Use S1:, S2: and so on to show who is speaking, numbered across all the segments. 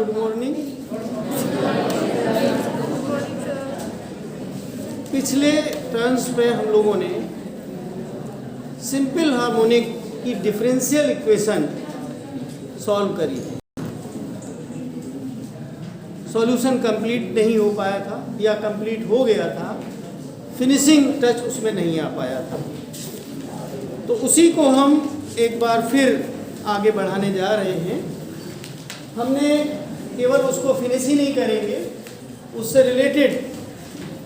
S1: Good morning. पिछले terms पे हम लोगों ने सिंपल हार्मोनिक की डिफरेंशियल इक्वेशन सॉल्व करी थी। सॉल्यूशन कंप्लीट नहीं हो पाया था या कंप्लीट हो गया था, फिनिशिंग टच उसमें नहीं आ पाया था। तो उसी को हम एक बार फिर आगे बढ़ाने जा रहे हैं। हमने केवल उसको फिनिश ही नहीं करेंगे, उससे रिलेटेड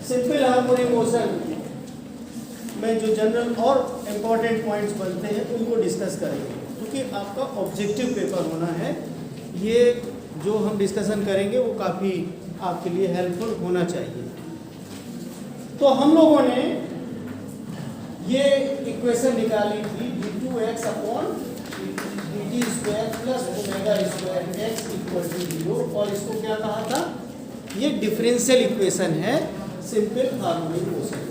S1: सिंपल हार्मोनिक मोशन में जो जनरल और इम्पॉर्टेंट पॉइंट्स बनते हैं उनको डिस्कस करेंगे, क्योंकि आपका ऑब्जेक्टिव पेपर होना है। ये जो हम डिस्कशन करेंगे वो काफ़ी आपके लिए हेल्पफुल होना चाहिए। तो हम लोगों ने ये इक्वेशन निकाली थी d2x upon dt square plus omega square x equal to 0, और इसको क्या कहा था? ये डिफरेंशियल इक्वेशन है सिंपल हार्मोनिक मोशन।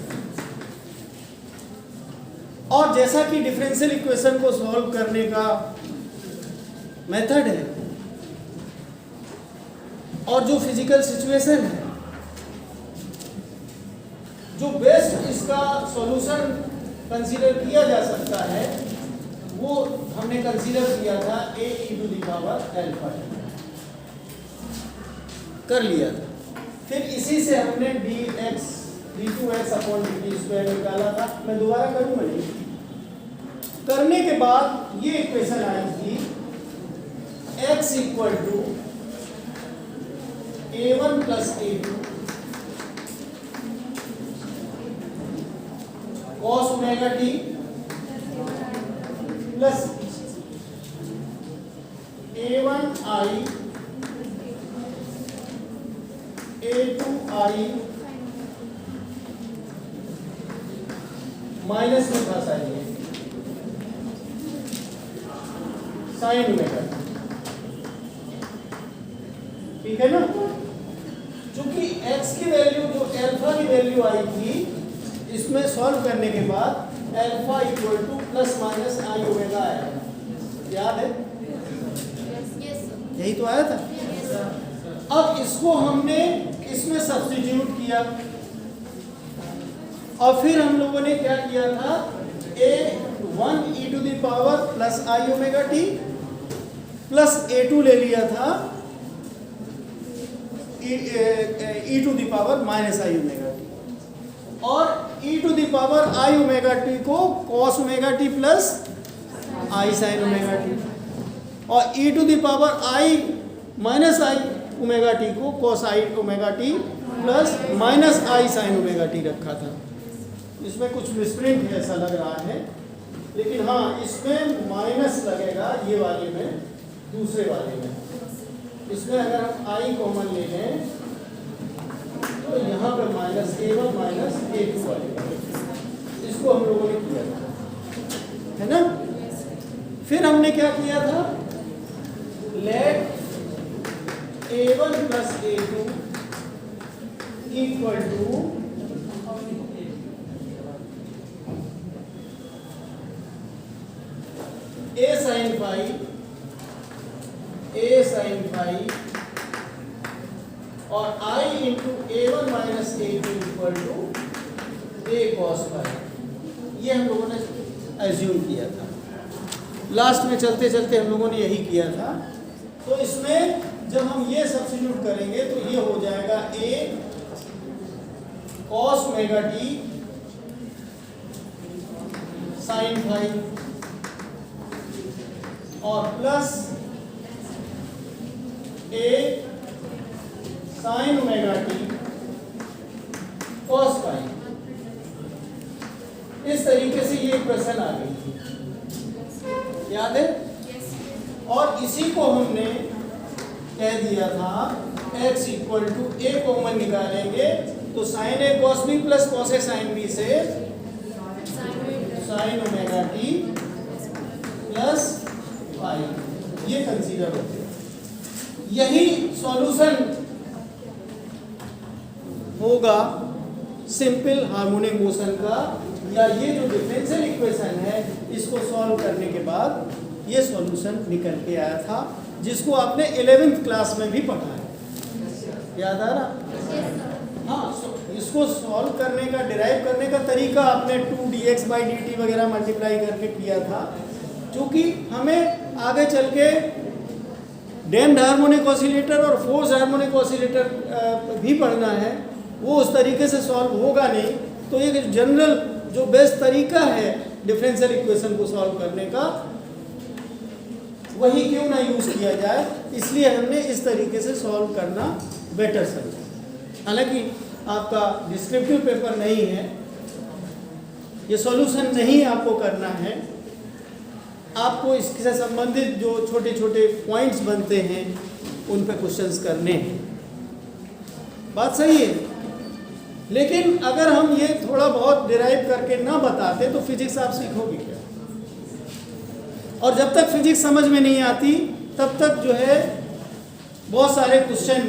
S1: और जैसा कि डिफरेंशियल इक्वेशन को सॉल्व करने का मेथड है और जो फिजिकल सिचुएशन है, जो बेस्ट इसका सॉल्यूशन कंसीडर किया जा सकता है, वो हमने कंसीडर किया था a into the power alpha कर लिया था। फिर इसी से हमने d2x अपॉन dt स्क्वायर निकाला था। मैं दोबारा करूँगा नहीं। करने के बाद ये इक्वेशन आई थी x equal to a1 plus a2 cos omega t plus a1i a2i minus में फंसाइए साइन ओमेगा, ठीक है ना। चूंकि x की वैल्यू जो अल्फा की वैल्यू आई थी, इसमें सॉल्व करने के बाद alpha equal to plus minus i omega आया, याद है? यही तो आया था। अब इसको हमने इसमें सब्स्टिट्यूट किया, और फिर हम लोगों ने क्या किया था? a1 e to the power plus i omega t plus a2 ले लिया था e to the power minus i omega t, और e to the power i omega t को cos omega t plus i sine omega t, और e to the power i minus i omega t को cos i omega t plus minus i sine omega t रखा था। इसमें कुछ misprint ऐसा लग रहा है, लेकिन हाँ इसमें माइनस लगेगा ये वाले में, दूसरे वाले में। इसमें अगर हम आई कॉमन ले लें तो यहाँ पर माइनस a1 माइनस a2 आएगा। इसको हम लोगों ने किया था, है ना। फिर हमने क्या किया था? Let a1 plus a2 equal to a sin phi और I into a1 minus a2 equal to a cos phi, ये हम लोगों ने एज्यूम किया था। लास्ट में चलते चलते हम लोगों ने यही किया था। तो इसमें जब हम ये सब्स्टिट्यूट करेंगे तो ये हो जाएगा a cos omega t sin phi और plus a sin omega t cos phi। इस तरीके से ये इक्वेशन आ गई थी, याद है? और इसी को हमने कह दिया था x equal to a common निकालेंगे तो sin a cos b plus cos a sin b से sin omega t plus phi, ये कंसीडर होते हैं। यही सॉल्यूशन होगा सिंपल हार्मोनिक मोशन का, या ये जो डिफरेंशियल इक्वेशन है इसको सॉल्व करने के बाद ये सॉल्यूशन निकल के आया था। जिसको आपने 11th क्लास में भी पढ़ा है, याद आ रहा? हाँ, इसको सॉल्व करने का, डिराइव करने का तरीका आपने 2dx/dt वगैरह मल्टीप्लाई करके किया था, जो कि हमें आगे चल के डैम्प्ड हार्मोनिक ऑसिलेटर और फोर्स हार्मोनिक ऑसिलेटर भी पढ़ना है। वो उस तरीके से सॉल्व होगा नहीं, तो ये जनरल जो बेस्ट तरीका है डिफरेंशियल इक्वेशन को सॉल्व करने का, वही क्यों ना यूज़ किया जाए, इसलिए हमने इस तरीके से सॉल्व करना बेटर समझा। हालांकि आपका डिस्क्रिप्टिव पेपर नहीं है, ये सॉल्यूशन नहीं आपको करना है, आपको इससे संबंधित जो छोटे छोटे पॉइंट्स बनते हैं उन पे क्वेश्चंस करने हैं। बात सही है, लेकिन अगर हम ये थोड़ा बहुत डिराइव करके ना बताते तो फिजिक्स आप सीखोगे क्या? और जब तक फिजिक्स समझ में नहीं आती तब तक जो है बहुत सारे क्वेश्चन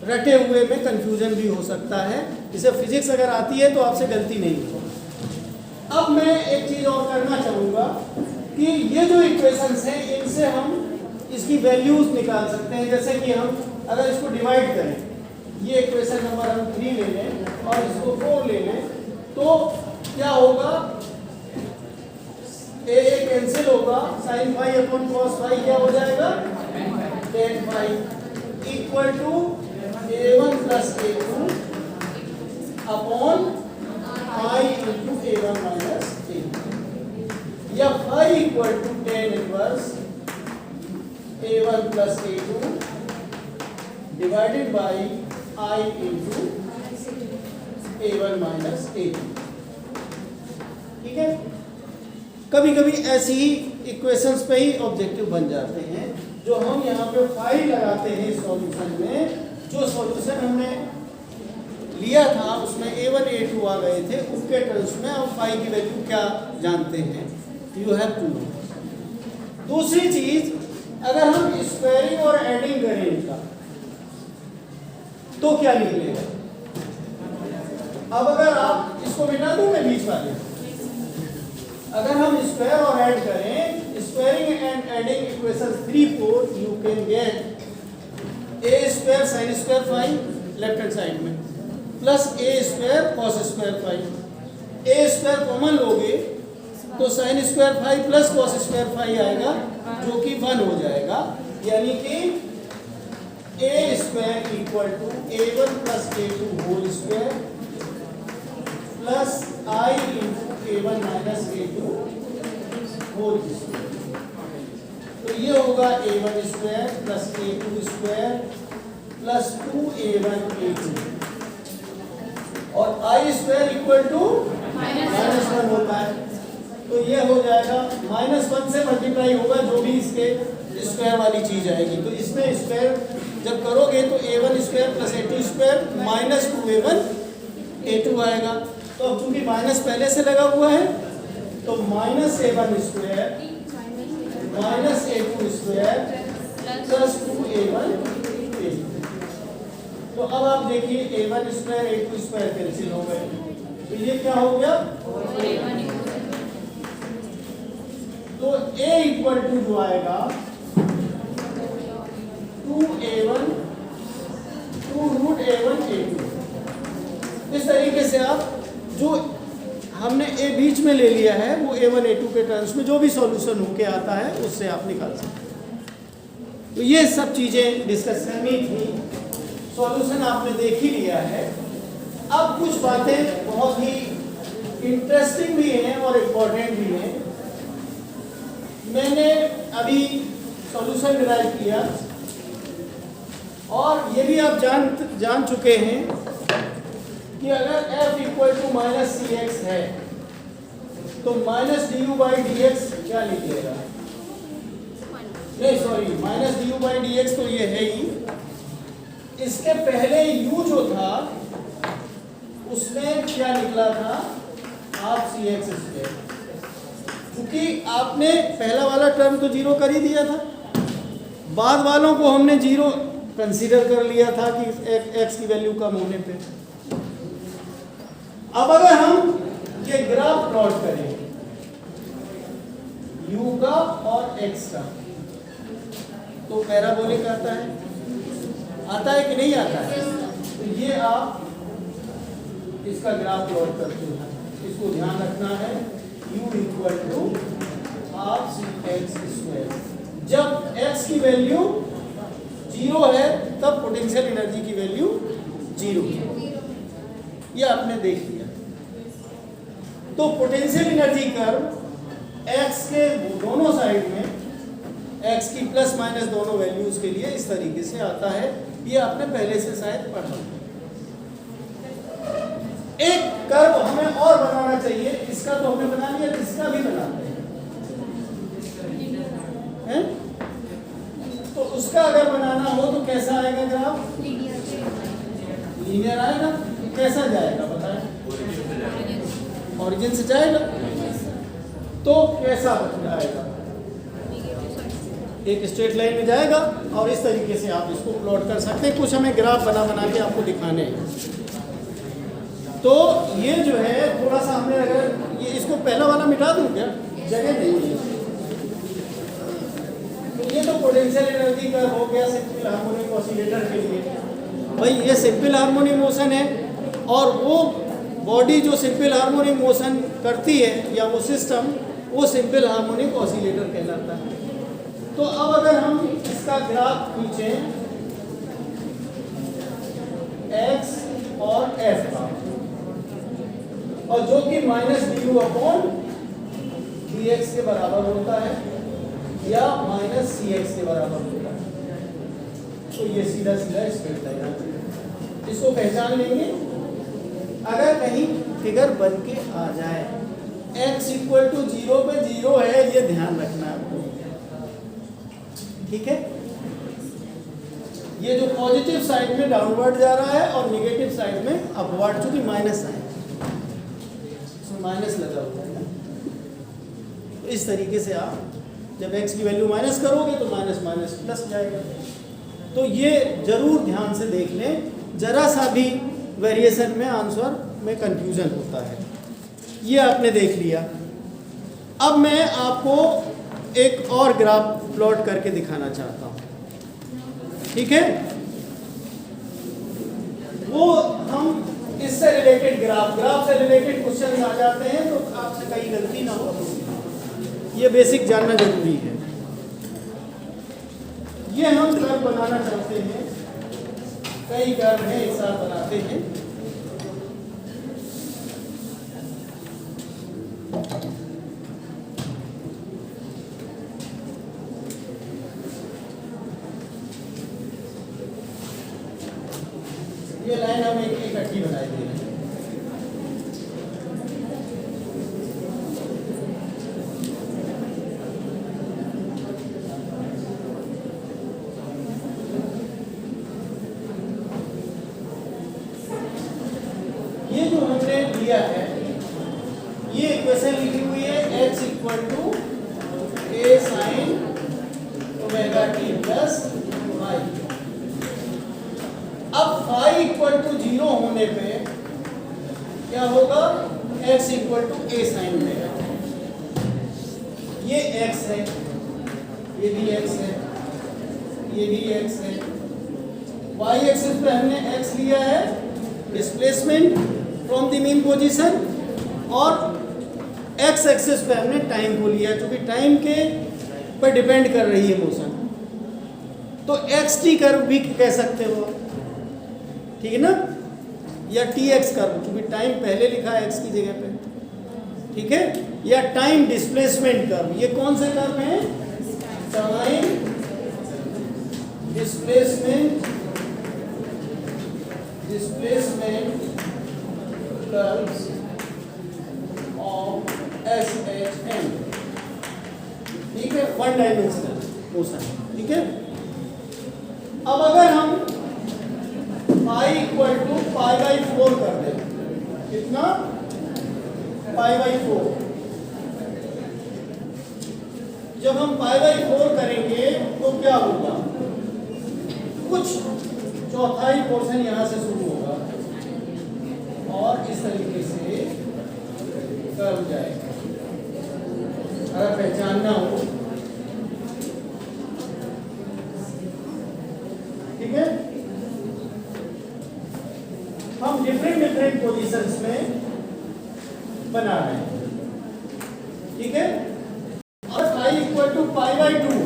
S1: रटे हुए में कंफ्यूजन भी हो सकता है। इसे फिजिक्स अगर आती है तो आपसे गलती नहीं होगी। अब मैं एक चीज़ और करना चाहूँगा कि ये जो इक्वेशंस हैं इनसे हम इसकी वैल्यूज़ निकाल सकते हैं। जैसे कि हम अगर इसको डिवाइड करें, ये इक्वेशन नंबर हम 3 ले लें और इसको 4 ले लें, तो क्या होगा? ए कैंसिल होगा, sin phi upon cos phi क्या हो जाएगा? tan phi equal to a1 plus a2 upon phi into a1 minus a2, या phi equal to tan inverse a1 plus a2 divided by I into a1 minus a2। ठीक है, कभी कभी ऐसी ही equations पे ही ऑब्जेक्टिव बन जाते हैं, जो हम यहाँ पे फाई लगाते हैं सॉल्यूशन में। जो सॉल्यूशन हमने लिया था उसमें a1 a2 आ गए थे, उसके टर्म्स में हम फाई की वैल्यू क्या जानते हैं, यू हैव टू नो। दूसरी चीज, अगर हम स्क्वायरिंग और एडिंग करें इनका तो क्या निकलेगा? अब अगर आप इसको मिटा दो मैं बीच वाले, अगर हम स्क्वायर और ऐड करें, squaring and adding equation 3 4, you can get a square sin square phi left hand side में plus a square cos square phi. a square common लोगे तो sin square phi plus cos square phi आएगा, जो कि 1 हो जाएगा। यानी कि a square equal to a1 plus a2 whole square plus I into a1 minus a2 whole square. तो ये होगा a1 square plus a2 square plus 2a1 a2, और I स्क्वायर इक्वल टू -1 होता है। तो ये हो जाएगा -1 से मल्टीप्लाई होगा जो भी इसके स्क्वायर वाली चीज आएगी। तो इसमें स्क्वायर जब करोगे तो a1 square plus a2 square minus 2a1 a2 आएगा। तो अब चूंकि माइनस पहले से लगा हुआ है तो minus a1 square minus a2 square plus 2a1 a2। तो अब आप देखिए a1 square a2 square cancel हो गए, तो ये क्या हो गया? तो a इक्वल टू जो आएगा 2a1 2 रूट a1 a2। इस तरीके से आप जो हमने a बीच में ले लिया है वो a1 a2 के टर्म्स में जो भी सॉल्यूशन होके आता है उससे आप निकाल सकते हैं। तो ये सब चीज़ें डिस्कस करनी थी, सॉल्यूशन आपने देख ही लिया है। अब कुछ बातें बहुत ही इंटरेस्टिंग भी हैं और इम्पोर्टेंट भी हैं। मैंने अभी सॉल्यूशन डिराइव किया और ये भी आप जान चुके हैं कि अगर f equal to minus c x है तो minus d u by d x क्या लिखिएगा? नहीं sorry, minus d u by d x तो ये है ही, इसके पहले u जो था उसमें क्या निकला था? Half c x square. क्योंकि आपने पहला वाला टर्म तो जीरो कर ही दिया था, बाद वालों को हमने जीरो कंसीडर कर लिया था कि x की वैल्यू कम होने पे। अब अगर हम ये ग्राफ प्लॉट करें u का और x का, तो पैराबोलिक आता है कि नहीं आता है? तो ये आप इसका ग्राफ प्लॉट करते हैं, इसको ध्यान रखना है। u equal to half c x square. जब x की वैल्यू 0 है तब पोटेंशियल एनर्जी की वैल्यू 0 है, ये आपने देख लिया। तो पोटेंशियल एनर्जी कर्व x के दोनों साइड में, x की प्लस माइनस दोनों वैल्यूज के लिए इस तरीके से आता है। ये आपने पहले से शायद पढ़ा। एक कर्व हमें और बनाना चाहिए, इसका तो हमने बना लिया, इसका भी बनाते हैं। तो उसका अगर बनाना हो तो कैसा आएगा ग्राफ? लीनियर आएगा। कैसा जाएगा बताएं? ओरिजिन से जाएगा। तो कैसा जाएगा? एक स्ट्रेट लाइन में जाएगा और इस तरीके से आप इसको प्लॉट कर सकते हैं। कुछ हमें ग्राफ बना के आपको दिखाने हैं। तो ये जो है थोड़ा सा हमने, अगर ये इसको पहला वाला मिटा दूं क्या? जगह नहीं है। तो ये तो पोटेंशियल एनर्जी का हो गया सिंपल हार्मोनिक ऑसिलेटर के लिए। भाई ये सिंपल हार्मोनिक मोशन है और वो बॉडी जो सिंपल हार्मोनिक मोशन करती है या वो सिस्टम, वो सिंपल हार्मोनिक ऑसिलेटर कहलाता है। तो अब अगर हम इसका ग्राफ खींचें x और f का, और जो कि minus d you upon D x के बराबर होता है या माइनस सी एक्स के बराबर होता है, तो ये सीधा सीधा स्ट्रेट लाइन है। इसको पहचान लेंगे। अगर कहीं फिगर बन के आ जाए, x इक्वल टू 0 पे 0 है, ये ध्यान रखना है आपको, ठीक है? ये जो पॉजिटिव साइड में डाउनवर्ड जा रहा है और नेगेटिव साइड में अपवर्ड, चूंकि माइनस है, इसमें माइनस लगा हुआ है। तो इस तरीके से आप जब x की वैल्यू माइनस करोगे तो माइनस माइनस प्लस जाएगा। तो ये जरूर ध्यान से देख लें, जरा सा भी वेरिएशन में आंसर में कंफ्यूजन होता है। ये आपने देख लिया। अब मैं आपको एक और ग्राफ प्लॉट करके दिखाना चाहता हूँ, ठीक है? वो हम इससे रिलेटेड ग्राफ से रिलेटेड क्वेश्चन आ जाते हैं, तो आपसे कहीं गलती ना हो, ये बेसिक जानना जरूरी है। ये हम कर्व बनाना चाहते हैं, कई कर्व हैं एक साथ बनाते हैं। ये लाइन हम एक इकट्ठी बनाई दे रहे हैं। ये जो हमने लिया है, ये इक्वेशन लिखी हुई है x equal to a sine omega t plus y। अब फाई इक्वल टू 0 होने पे क्या होगा? x equal to a sine omega. ये x है, ये भी x है, ये भी x है। y एक्सिस पे हमने x लिया है, displacement from the mean position, और x एक्सिस पे हमने टाइम को लिया, क्योंकि टाइम के पर डिपेंड कर रही है मोशन। तो एक्स टी कर्व भी कह सकते हो, ठीक है ना? या टी एक्स कर्व, क्योंकि टाइम पहले लिखा है x की जगह पे, ठीक है? या टाइम डिस्प्लेसमेंट कर्व। ये कौन से कर्व हैं? Time displacement curves of SHM, ठीक है? वन डायमेंशनल मोशन, ठीक है? अब अगर हम pi equal to pi by 4 कर दें, कितना? Pi by 4। जब हम पाई बाई 4 करेंगे तो क्या होगा? कुछ चौथाई पोर्शन यहां से शुरू होगा और इस तरीके से कर्व जाएगा। अगर पहचानना हो ठीक है, हम डिफरेंट पोजीशंस में बना रहे हैं, ठीक है। और phi equal to pi by 2,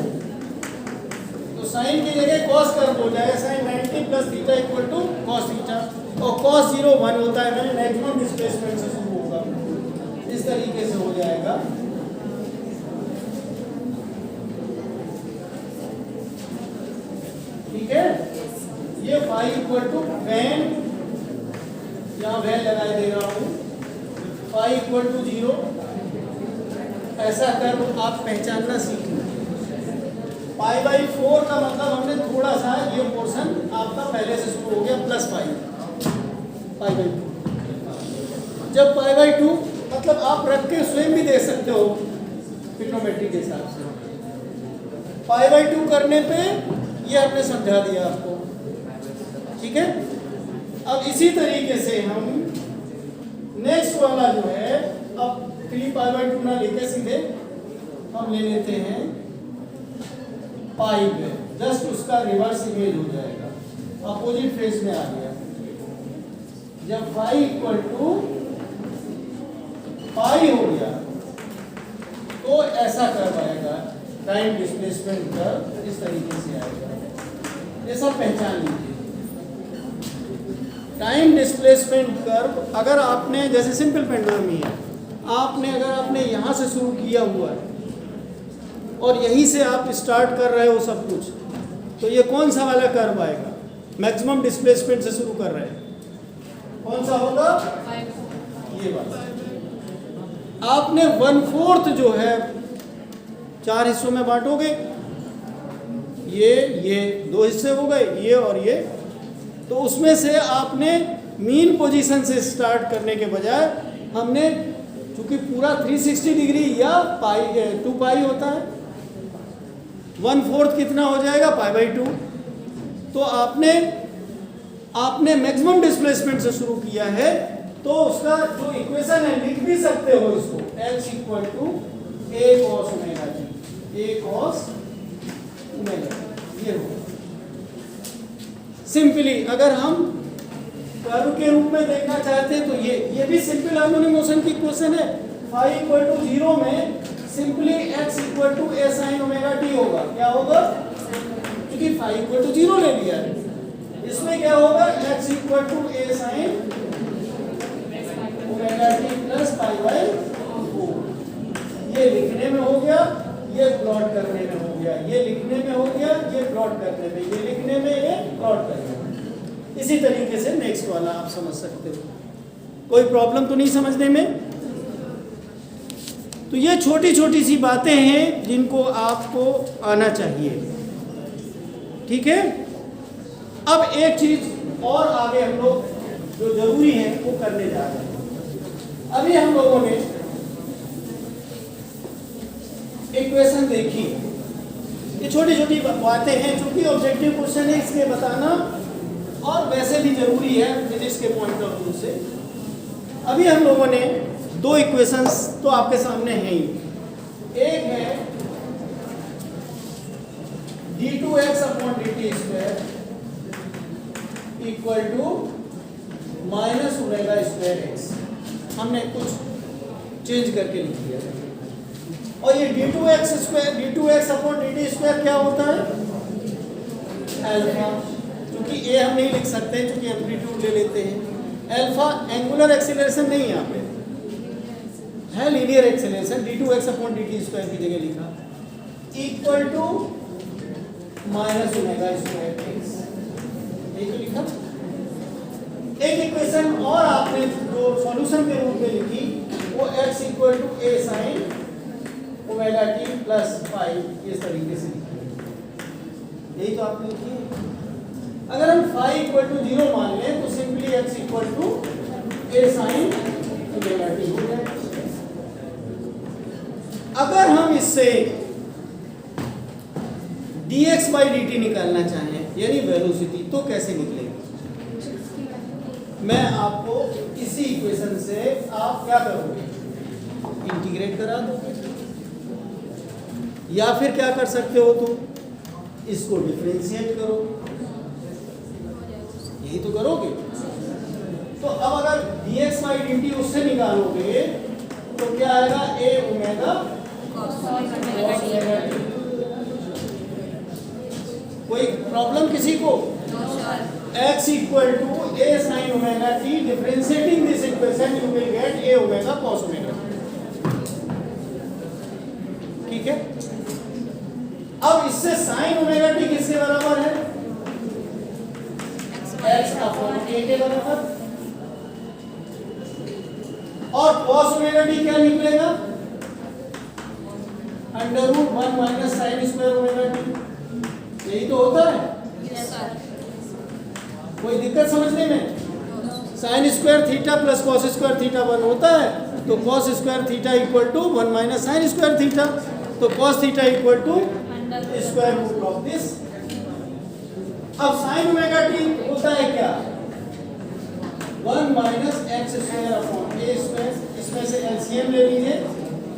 S1: तो साइन की जगह कॉस कर्व हो जाएगा, sine 90 plus theta equal to cos theta, और कॉस 0 1 होता है, मैंने मैक्सिमम डिस्प्लेसमेंट से शुरू होगा, इस तरीके से हो जाएगा। ठीक है, ये फाई इक्वल टू वैन, यहाँ वैन लगाए दे रहा हूँ, फाई इक्वल टू 0, ऐसा कर्व आप पहचानना सीखें। पाई बाई 4 का मतलब हमने थोड़ा सा ये पोर्शन आपका पहले से शुरू हो गया, प्लस पाई बाई 2। जब पाई बाई 2 मतलब आप रख के स्वयं भी दे सकते हो ट्रिग्नोमेट्री के हिसाब से। पाई बाई 2 करने पे ये हमने समझा दिया आपको, ठीक है। अब इसी तरीके से हम नेक्स्ट वाला जो है, अब 3 पाई बाई 2 ना लेके सीधे हम ले लेते हैं पाई पे, जस्ट उसका रिवर्स इमेज हो जाएगा, अपोजिट फेज में आ गया। जब फाई इक्वल टू पाई हो गया तो ऐसा कर्व आएगा, टाइम डिस्प्लेसमेंट कर्व इस तरीके से आएगा, ये सब पहचान लीजिए। टाइम डिस्प्लेसमेंट कर्व अगर आपने, जैसे सिंपल पेंडुलम ही है, आपने यहाँ से शुरू किया हुआ है और यहीं से आप स्टार्ट कर रहे हो सब कुछ, तो ये कौन सा वाला कर्व आएगा? मैक्सिमम डिस्प्लेसमेंट से शुरू कर रहे हैं, कौन सा होगा? ये वाला। आपने 1/4 जो है 4 हिस्सों में बांटोगे, ये 2 हिस्से हो गए, ये और ये, तो उसमें से आपने मीन पोजीशन से स्टार्ट करने के बजाय हमने, चूंकि पूरा 360 डिग्री या पाई 2 पाई होता है, 1/4 कितना हो जाएगा? पाई बाई 2। तो आपने मैक्सिमम डिस्प्लेसमेंट से शुरू किया है, तो उसका जो इक्वेशन है लिख भी सकते हो इसको, x equal to a cos omega t, a cos omega, ये हो। सिंपली अगर हम कर्व के रूप में देखना चाहते हैं तो ये भी सिंपल हार्मोनिक मोशन की इक्वेशन है। फाई इक्वल टू 0 में simply x equal to a sin omega t होगा। क्या होगा? क्योंकि फाई इक्वल टू 0 ले लिया है, इसमें क्या होगा? x equal to a sin omega t plus pi by 4। ये लिखने में हो गया, ये प्लॉट करने में हो गया, ये लिखने में हो गया, ये प्लॉट करने में, ये लिखने में, ये प्लॉट करने में। इसी तरीके से नेक्स्ट वाला आप समझ सकते हो। कोई प्रॉब्लम तो नहीं समझने में? तो ये छोटी छोटी सी बातें हैं जिनको आपको आना चाहिए, ठीक है। अब एक चीज और आगे हम लोग जो जरूरी है वो करने जा रहे हैं। अभी हम लोगों ने इक्वेशन देखी, ये छोटी छोटी बातें हैं, चूंकि ऑब्जेक्टिव क्वेश्चन है इसलिए बताना, और वैसे भी जरूरी है फिजिक्स के पॉइंट ऑफ व्यू से। अभी हम लोगों ने 2 इक्वेशंस तो आपके सामने हैं ही। एक है d2x upon dt square equal to minus omega square x, हमने कुछ चेंज करके लिख दिया। और ये d2x square, d2x upon dt square क्या होता है? अल्फा, क्योंकि a हम नहीं लिख सकते क्योंकि एम्पलीट्यूड ले लेते हैं। अल्फा एंगुलर एक्सीलरेशन नहीं यहाँ पे है, linear acceleration, d2x upon dt square की जगह लिखा, equal to minus omega square x, यही तो लिखा। एक इक्वेशन और आपने जो सॉल्यूशन के रूप में लिखी वो x equal to a sine omega t plus pi, इस तरीके से लिखी, यही तो आपने लिखी है। अगर हम फाई इक्वल टू 0 मान लें तो simply x equal to a sine omega t हो जाए। अगर हम इससे dx बाई dt निकालना चाहें, यानी वेलोसिटी, तो कैसे निकलेगी? मैं आपको इसी इक्वेशन से आप क्या करोगे? इंटीग्रेट करा दोगे, या फिर क्या कर सकते हो तुम? इसको डिफरेंशिएट करो, यही तो करोगे। तो अब अगर dx बाई dt उससे निकालोगे तो क्या आएगा, a omega cos omega t। कोई प्रॉब्लम किसी को? x equal to a sin omega t, differentiating this equation you will get a omega cos omega. ठीक है। अब इससे sin ओमेगा t किसके बराबर है? x अपॉन a के बराबर। और cos ओमेगा t क्या निकलेगा? Under root 1 minus sine square omega t। यही तो होता है।
S2: Yes sir.
S1: कोई दिक्कत समझने में? Sine square theta plus cos square theta 1 होता है, तो cos square theta equal to 1 minus sine square theta, तो cos theta equal to square root of this. अब साइन ओमेगा टी होता है क्या? 1 minus x square upon a square, इसमें से एलसीएम ले लीजिए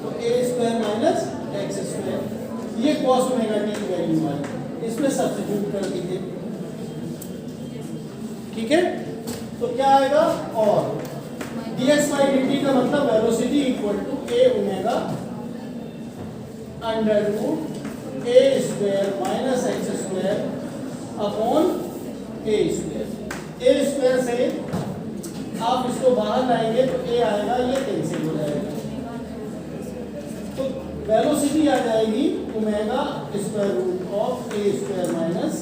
S1: तो ए स्क्वायर माइनस एक्स स्क्वायर, ये कॉस ओमेगा टी की वैल्यू है, इसमें सब्स्टिट्यूट कर दीजिए। ठीक है। तो क्या आएगा, और dx बाई dt का मतलब velocity equal to a omega under root a square minus x square upon a square. a square से आप इसको बाहर लाएंगे तो a आएगा, ये कैंसिल हो जाएगा, तो वेलोसिटी आ जाएगी omega square root of a square minus.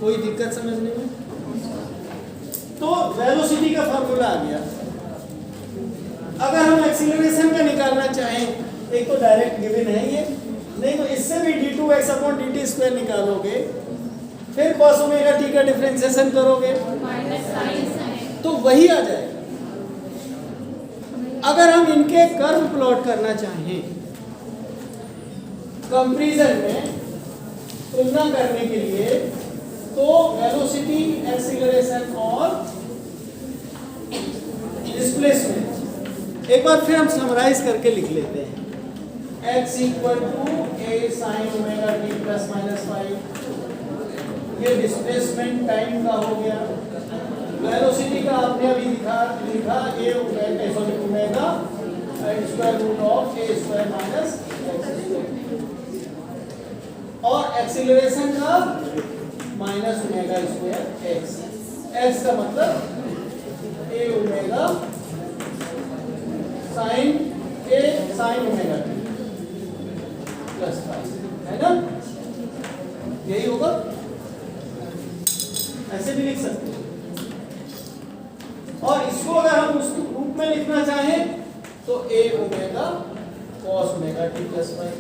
S1: कोई दिक्कत समझने में? तो वेलोसिटी का फार्मूला आ गया। अगर हम एक्सीलरेशन का निकालना चाहें, एक तो डायरेक्ट गिवन है ये, नहीं तो इससे भी d2x अपॉन dt स्क्वायर निकालोगे, फिर cos ओमेगा t का डिफरेंशिएशन करोगे तो वही आ जाएगा। अगर हम इनके कर्व प्लॉट करना चाहें कंपैरिजन में, तुलना करने के लिए, तो वेलोसिटी, एक्सीलरेशन और डिस्प्लेसमेंट एक बार फिर हम समराइज करके लिख लेते हैं। x equal to a sin omega t plus minus 5, ये डिस्प्लेसमेंट टाइम का हो गया। वेलोसिटी का आपने अभी लिखा a omega square root of a square minus x square, और एक्सीलरेशन का minus omega square x. X का मतलब a omega sine omega t plus 5, है ना? यही होगा। ऐसे भी लिख सकते हैं। और इसको अगर हम उस रूप में लिखना चाहें तो a omega cos omega t plus 5,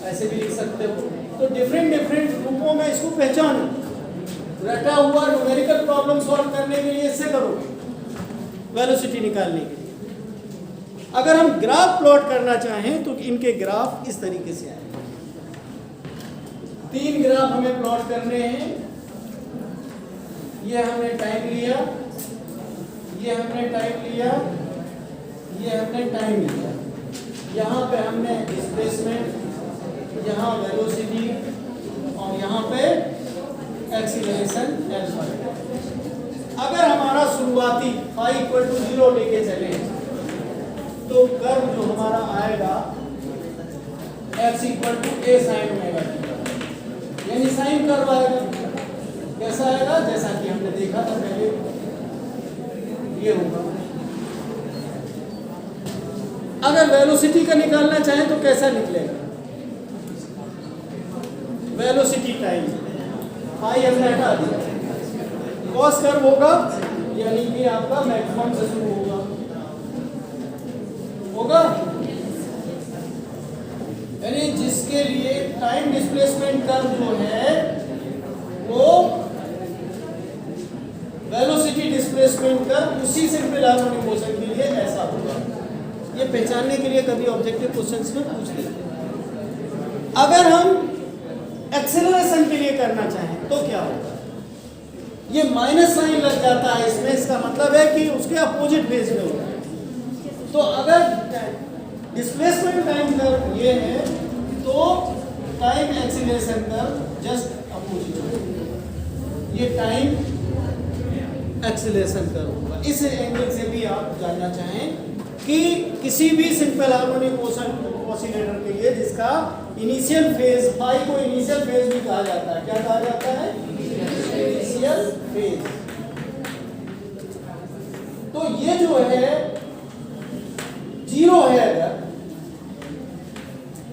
S1: ऐसे भी लिख सकते हो। तो डिफरेंट रूपों में इसको पहचानो। रटा हुआ न्यूमेरिकल प्रॉब्लम सॉल्व करने के लिए इससे करोगे, वेलोसिटी निकालने के लिए। अगर हम ग्राफ प्लॉट करना चाहें तो इनके ग्राफ इस तरीके से आएंगे। 3 ग्राफ हमें प्लॉट करने हैं। ये हमने टाइम लिया, ये हमने टाइम लिया, ये हमने टाइम लिया। यहाँ पे हमने डिस्प्लेसमेंट, यहाँ वेलोसिटी और यहाँ पे एक्सीलरेशन अल्फा। अगर हमारा शुरुआती फाई इक्वल टू 0 लेके चले तो कर्व जो हमारा आएगा x equal to a sin omega t, यानी साइन कर्व आएगा। कैसा आएगा? जैसा कि हमने देखा था पहले, ये होगा। अगर वेलोसिटी का निकालना चाहें तो कैसा निकलेगा? वेलोसिटी टाइम फाई हमने हटा दिया, कॉस कर्व होगा, यानी कि आपका मैक्सिमम से शुरू होगा, यानी जिसके लिए टाइम डिस्प्लेसमेंट कर्व जो है वो वेलोसिटी डिस्प्लेसमेंट कर्व उसी सिंपल हार्मोनिक मोशन के लिए ऐसा होगा। ये पहचानने के लिए कभी ऑब्जेक्टिव क्वेश्चंस में पूछ लेते हैं। अगर हम एक्सेलरेशन के लिए करना चाहें तो क्या होगा? ये माइनस साइन लग जाता है इसमें, इसका मतलब है कि उसके अपोजिट फेज में होगा। तो अगर डिस्प्लेसमेंट टाइम कर्व ये है तो टाइम एक्सीलरेशन कर्व जस्ट ये टाइम एक्सीलरेशन कर्व होगा। इस एंगल से भी आप जानना चाहें कि किसी भी सिंपल हार्मोनिक ऑसिलेटर के लिए जिसका इनिशियल फेज, फाई को इनिशियल फेज भी कहा जाता है, क्या कहा जाता है? Initial phase. तो ये जो है 0 है अगर,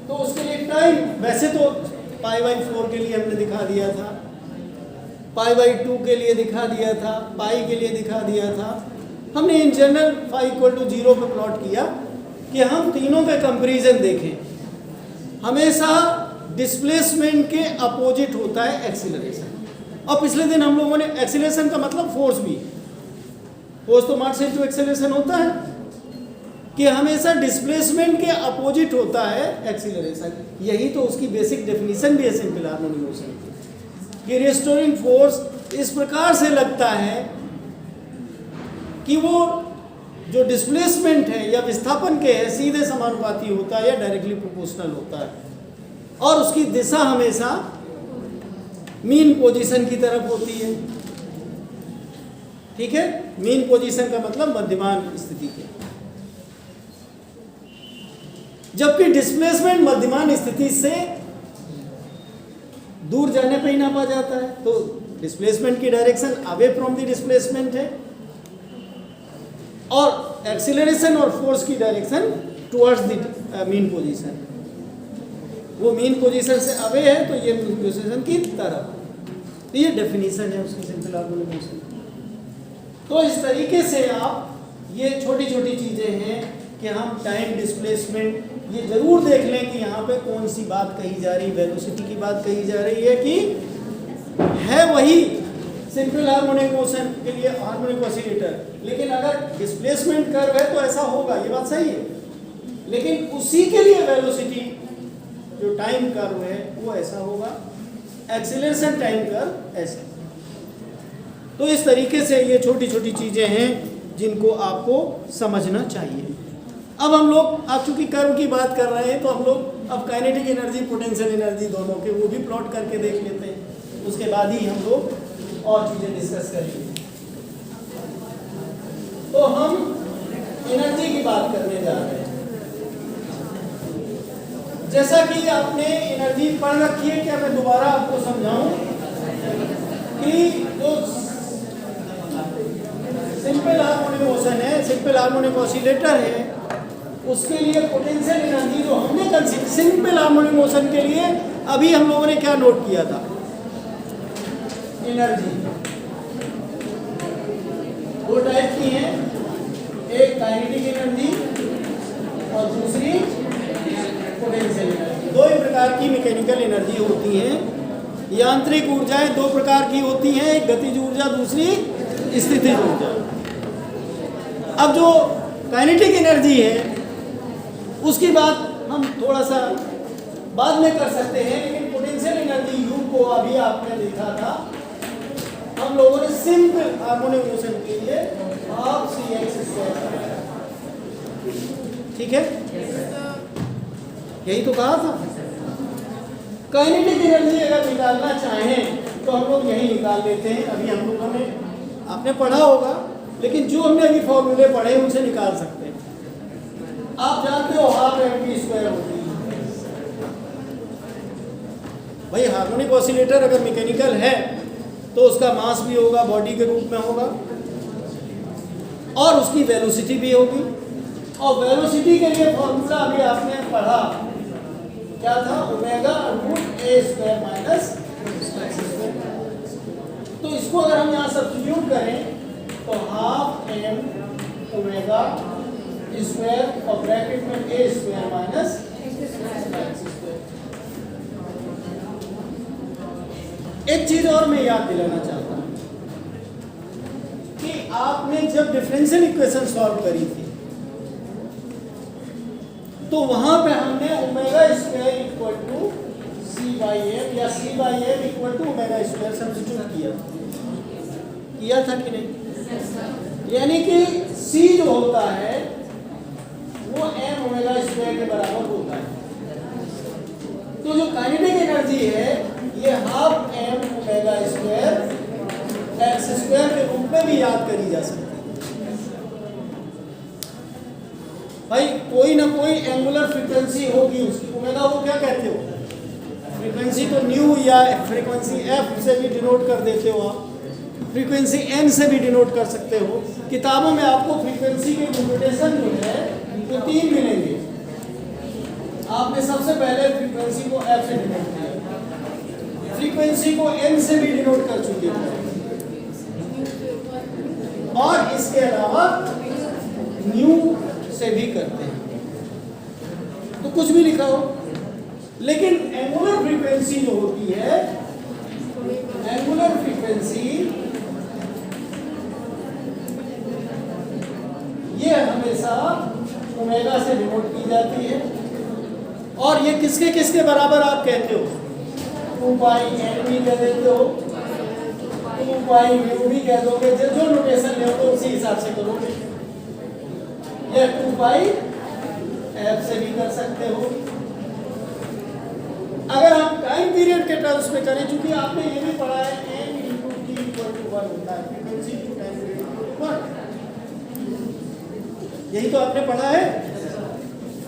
S1: तो उसके लिए टाइम, वैसे तो π/4 के लिए हमने दिखा दिया था, π/2 के लिए दिखा दिया था, पाई के लिए दिखा दिया था। हमने इन जनरल φ = 0 पे प्लॉट किया कि हम तीनों का कंपैरिजन देखें। हमेशा डिस्प्लेसमेंट के अपोजिट होता है एक्सीलरेशन। और पिछले दिन हम लोगों ने एक्सीलरेशन का मतलब फोर्स भी, फोर्स तो मास इनटू एक्सीलरेशन होता है, कि हमेशा डिस्प्लेसमेंट के अपोजिट होता है एक्सीलरेशन। यही तो उसकी बेसिक डेफिनेशन भी है सिंपल हार्मोनिक मोशन की। रिस्टोरिंग फोर्स इस प्रकार से लगता है कि वो जो डिस्प्लेसमेंट है या विस्थापन के है सीधे समानुपाती होता है या डायरेक्टली प्रोपोर्शनल होता है, और उसकी दिशा हमेशा मीन पोजीशन की तरफ होती है। ठीक है, मीन पोजीशन का मतलब मध्यमान स्थिति के, जबकि डिस्प्लेसमेंट मध्यमान स्थिति से दूर जाने पर ही नापा जाता है। तो डिस्प्लेसमेंट की direction away from the displacement है, और एक्सीलरेशन और फोर्स की direction towards the mean position. वो मीन पोजीशन से अवे है तो ये मीन पोजीशन की तरफ। ये डेफिनेशन है उसकी सिंपल हार्मोनिक मोशन। तो इस तरीके से आप, ये छोटी छोटी चीजें हैं कि हम टाइम डिस्प्लेसमेंट ये जरूर देख लें कि यहाँ पे कौन सी बात कही जा रही, वेलोसिटी की बात कही जा रही है कि है वही सिंपल हार्मोनिक मोशन के लिए हार्मोनिक ऑसिलेटर, लेकिन अगर डिस्प्लेसमेंट कर्व है तो ऐसा होगा, ये बात सही है। लेकिन उसी के लिए वेलोसिटी जो टाइम कर्व है वो ऐसा होगा, एक्सीलरेशन टाइम कर्व ऐसा। तो इस तरीके से ये छोटी छोटी चीजें हैं जिनको आपको समझना चाहिए। अब हम लोग, आप चूंकि कर्व की बात कर रहे हैं तो हम लोग अब काइनेटिक एनर्जी, पोटेंशियल एनर्जी दोनों के वो भी प्लॉट करके देख लेते हैं, उसके बाद ही हम लोग और चीजें डिस्कस करेंगे। तो हम एनर्जी की बात करने जा रहे हैं। जैसा कि आपने एनर्जी पढ़ रखी है, क्या मैं दोबारा आपको समझाऊं कि जो सिंपल हार्मोनिक मोशन है, सिंपल हार्मोनिक ऑसिलेटर है, उसके लिए पोटेंशियल एनर्जी जो हमने सिंपल हार्मोनिक मोशन के लिए अभी हम लोगों ने क्या नोट किया था, एनर्जी दो टाइप की है, एक काइनेटिक एनर्जी और दूसरी पोटेंशियल एनर्जी। दो ही प्रकार की मैकेनिकल एनर्जी होती हैं। यांत्रिक ऊर्जाएं दो प्रकार की होती हैं, एक गतिज ऊर्जा, दूसरी स्थितिज ऊर्जा। अब जो काइनेटिक एनर्जी है उसकी बात हम थोड़ा सा बाद में कर सकते हैं, लेकिन पोटेंशियल एनर्जी U को अभी आपने देखा था, हम लोगों ने सिंपल हार्मोनिक मोशन के लिए हाफ CX², ठीक है, यही तो कहा था। काइनेटिक एनर्जी अगर निकालना चाहें तो हम लोग यही निकाल लेते हैं। अभी हम लोगों ने, आपने पढ़ा होगा, लेकिन जो हमने अभी फॉर्मूले पढ़े उनसे निकाल सकते हैं। आप जानते हो हाफ mv² होती है भाई। हार्मोनिक ऑसिलेटर अगर मैकेनिकल है तो उसका मास भी होगा, बॉडी के रूप में होगा, और उसकी वेलोसिटी भी होगी। और वेलोसिटी के लिए फॉर्मूला अभी आपने पढ़ा, क्या था, ω√a² माइनस x²। तो इसको अगर हम यहाँ सब्स्टिट्यूट करें तो हाफ m ओमेगा स्क्वायर और ब्रैकेट में a² माइनस x²। एक चीज और मैं याद दिलाना चाहता हूं कि आपने जब डिफरेंशियल इक्वेशन सॉल्व करी थी तो वहां पे हमने ω² = c/m या c/m = ω² सब्स्टिट्यूट किया था कि नहीं? यानी कि c जो होता है वो m ω² के बराबर होता है। तो जो काइनेटिक एनर्जी है ये half m omega square x square के रूप में भी याद करी जा सकती है। भाई कोई ना कोई एंगुलर फ्रीक्वेंसी होगी उसकी, ओमेगा वो क्या कहते हो, फ्रीक्वेंसी तो न्यू या फ्रीक्वेंसी एफ से भी डिनोट कर देते हो आप, फ्रीक्वेंसी एन से भी डिनोट कर सकते हो। किताबों में आपको फ्रीक्वेंसी के नोटेशन जो है वो 3 मिलेंगे। आपने सबसे पहले फ्रीक्वेंसी को एफ से डिनोट किया, फ्रीक्वेंसी को एन से भी डिनोट कर चुके थे, और इसके अलावा न्यू से भी करते हैं, तो कुछ भी लिखा हो। लेकिन एंगुलर फ्रीक्वेंसी जो होती है, एंगुलर फ्रीक्वेंसी ये हमेशा ओमेगा से डिनोट की जाती है, और ये किसके किसके बराबर आप कहते हो, 2 पाई एन भी कह देते हो, 2 पाई म्यू भी कह दोगे, जो नोटेशन ले तो उसी हिसाब से करोगे। या 2 पाई एफ से भी कर सकते हो। अगर हम टाइम पीरियड के टर्म्स में करें, चूंकि आपने ये भी पढ़ा है n × t = 1 होता है, फ्रीक्वेंसी टू टाइम पीरियड 1, यही तो आपने पढ़ा है।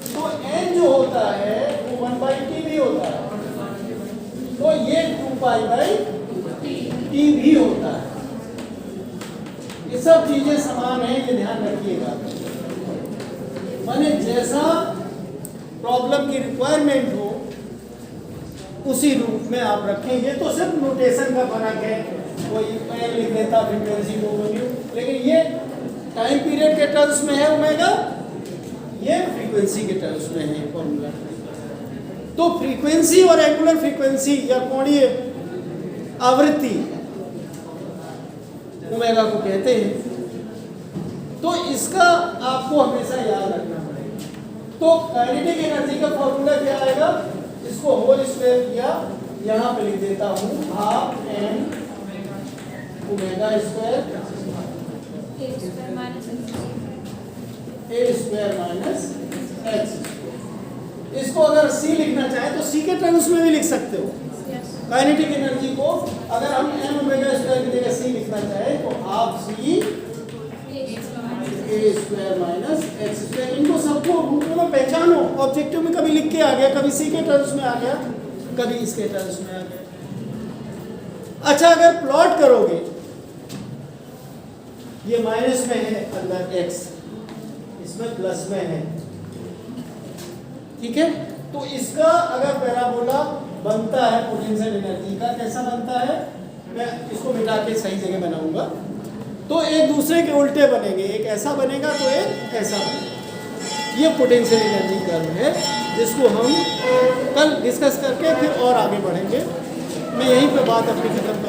S1: तो n जो होता है वो 1/t भी होता है, तो ये 2 पाई/t भी होता है। ये सब चीजें समान है, ये ध्यान रखिएगा। माने जैसा प्रॉब्लम की रिक्वायरमेंट हो उसी रूप में आप रखें। ये तो सिर्फ नोटेशन का फर्क है, कोई एन लिख देता फ्रीक्वेंसी को न्यू, लेकिन ये टाइम पीरियड के टर्म्स में है ओमेगा, ये फ्रीक्वेंसी के टर्म्स में है फॉर्मूला। तो फ्रीक्वेंसी और एंगुलर फ्रीक्वेंसी या कोणीय आवृत्ति ओमेगा को कहते हैं। तो इसका आपको हमेशा याद रखना पड़ेगा। तो काइनेटिक एनर्जी का फॉर्मूला क्या आएगा, इसको होल स्क्वायर किया, यहाँ पे लिख देता हूँ हाफ एम ओमेगा स्क्वायर ए स्क्वायर माइनस एक्स। इसको अगर सी लिखना चाहे तो सी के टर्म्स में भी लिख सकते हो। काइनेटिक एनर्जी को अगर हम एम ओमेगा स्क्वायर की जगह सी लिखना चाहे तो हाफ सी ए स्क्वायर माइनस एक्स स्क्वायर। इनको सबको रूपों में पहचानो। ऑब्जेक्टिव में कभी लिख के आ गया, कभी सी के टर्म्स में आ गया, कभी इसके टर्म्स में आ गया। अच्छा, अगर प्लॉट करोगे, ये माइनस में है अंदर एक्स, इसमें प्लस में है, ठीक है। तो इसका अगर पैराबोला बनता है पोटेंशियल एनर्जी का, कैसा बनता है, मैं इसको मिटा के सही जगह बनाऊंगा। तो एक दूसरे के उल्टे बनेंगे, एक ऐसा बनेगा तो एक ऐसा बनेगा। ये पोटेंशियल एनर्जी कर्व है, जिसको हम कल डिस्कस करके फिर और आगे बढ़ेंगे। मैं यहीं पे बात अपनी खत्म कर